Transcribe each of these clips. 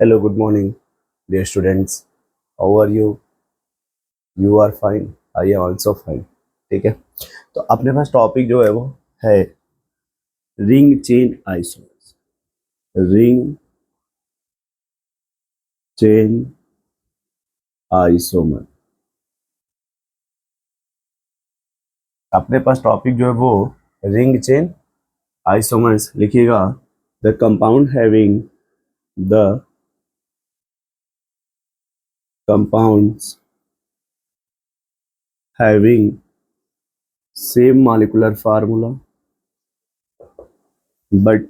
Hello, good morning, dear students. How are you? You are fine. I am also fine. ठीक है, तो अपने पास टॉपिक जो है वो है ring chain isomers. Ring chain isomer. अपने पास टॉपिक जो है वो रिंग चेन आइसोमर्स लिखिएगा। The compound having the compounds having same molecular formula but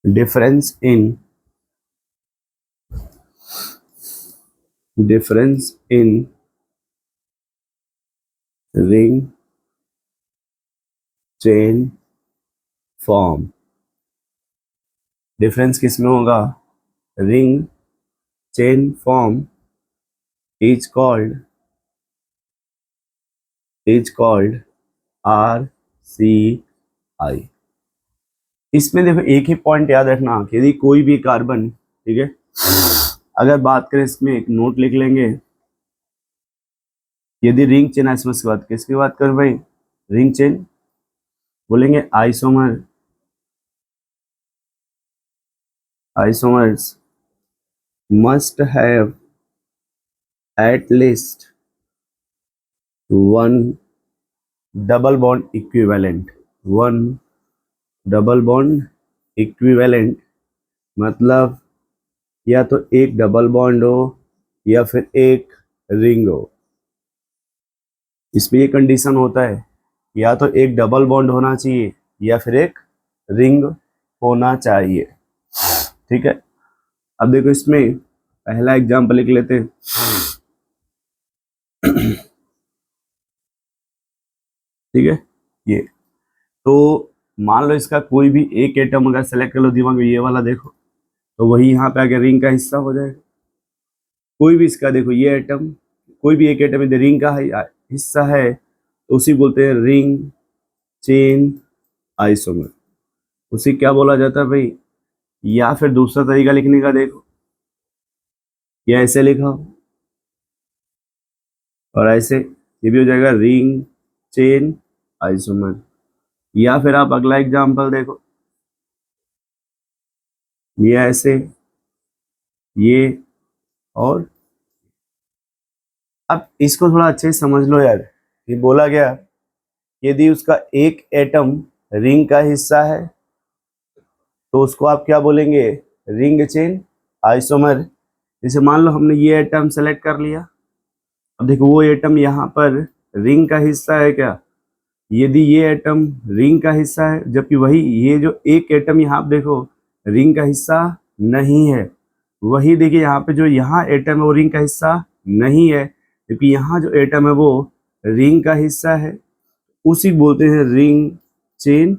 difference in difference in ring chain form। Difference किस में होगा? Ring chain form is called R C I. इसमें देखो एक ही पॉइंट याद रखना कि यदि कोई भी कार्बन, ठीक है, अगर बात करें इसमें एक नोट लिख लेंगे। यदि रिंग चेन आइसोमर्स की बात, किसकी बात करें भाई? रिंग चेन बोलेंगे isomers must have at least one double bond equivalent. One double bond equivalent मतलब या तो एक डबल बॉन्ड हो या फिर एक रिंग हो। इसमें ये कंडीशन होता है, या तो एक डबल बॉन्ड होना चाहिए या फिर एक रिंग होना चाहिए। ठीक है, अब देखो इसमें पहला एग्जांपल लिख लेते हैं। ठीक है, ये तो मान लो इसका कोई भी एक एटम अगर सेलेक्ट कर लो दिमाग में, ये वाला देखो, तो वही यहाँ पे आगे रिंग का हिस्सा हो जाएगा। कोई भी इसका देखो, ये एटम, कोई भी एक एटम यदि रिंग का हिस्सा है तो उसी बोलते हैं रिंग चेन आइसोमर। उसे क्या बोला जाता है भाई? या फिर दूसरा तरीका लिखने का देखो, या ऐसे लिखा और ऐसे, ये भी हो जाएगा रिंग चेन आइसोमर। या फिर आप अगला एग्जांपल देखो, ये ऐसे, ये, और अब इसको थोड़ा अच्छे से समझ लो यार। ये बोला गया यदि उसका एक एटम रिंग का हिस्सा है तो उसको आप क्या बोलेंगे? Ring chain isomer. जैसे मान लो हमने ये एटम सेलेक्ट कर लिया, अब देखो वो एटम यहाँ पर रिंग का हिस्सा है क्या? यदि ये एटम रिंग का हिस्सा है, जबकि वही ये जो एक एटम यहाँ पे देखो रिंग का हिस्सा नहीं है। वही देखिए यहाँ पे जो यहाँ एटम है वो रिंग का हिस्सा नहीं है, क्योंकि यहाँ जो एटम है वो रिंग का हिस्सा है। उसी बोलते हैं ring chain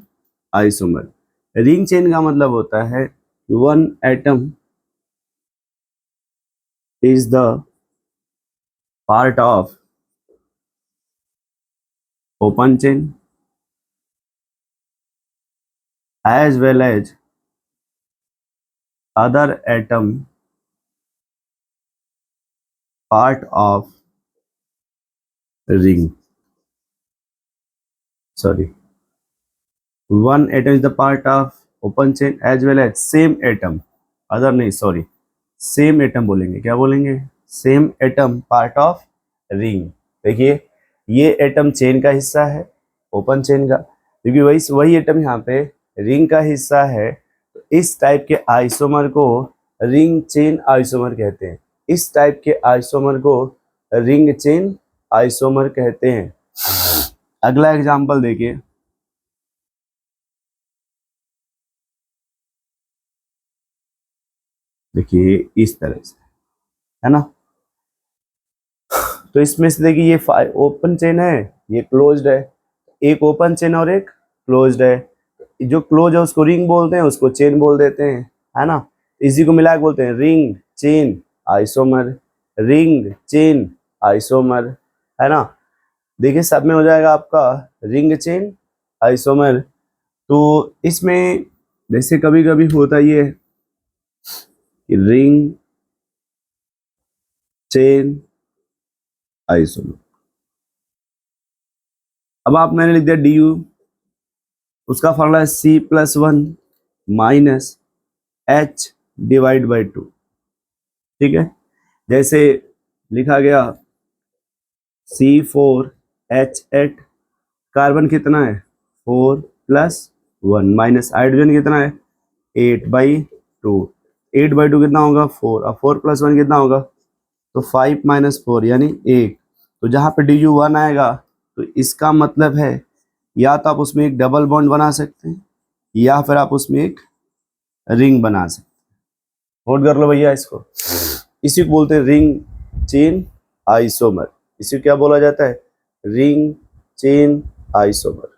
isomer. Ring chain का मतलब होता है one atom is the part of open chain as well as other atom part of ring। Sorry, one atom is the part of open chain as well as same atom, other नहीं, sorry, same atom बोलेंगे। क्या बोलेंगे? Same atom part of ring. देखिए ये atom chain का हिस्सा है, open chain का, क्योंकि वही वही एटम यहाँ पे रिंग का हिस्सा है। तो इस टाइप के आइसोमर को रिंग चेन आइसोमर कहते हैं। इस टाइप के आइसोमर को रिंग चेन आइसोमर कहते हैं। अगला एग्जांपल देखिए, देखिए इस तरह से, है ना। तो इसमें से देखिए ये ओपन चेन है, ये क्लोज्ड है। एक ओपन चेन और एक क्लोज्ड है। जो क्लोज है उसको रिंग बोलते हैं, उसको चेन बोल देते हैं, है ना। इसी को मिला के बोलते हैं ring chain isomer. Ring chain isomer, है ना। देखिए सब में हो जाएगा आपका रिंग चेन आइसोमर। तो इसमें जैसे कभी कभी होता ये कि रिंग चेन आइसोमर। अब आप मैंने लिख दिया du, उसका फॉर्मूला है C+1 minus H divide by 2। ठीक है, जैसे लिखा गया C4H8, कार्बन कितना है 4 + 1 माइनस हाइड्रोजन कितना है 8/2। 8/2 कितना होगा 4, अब 4 + 1 कितना होगा, तो 5 - 4 यानी 1। तो जहाँ पे du 1 आएगा तो इसका मतलब है या तो आप उसमें एक डबल बॉन्ड बना सकते हैं या फिर आप उसमें एक रिंग बना सकते हैं। नोट कर लो भैया इसको, इसी को बोलते हैं रिंग चेन आइसोमर। इसे क्या बोला जाता है, रिंग चेन आइसोमर।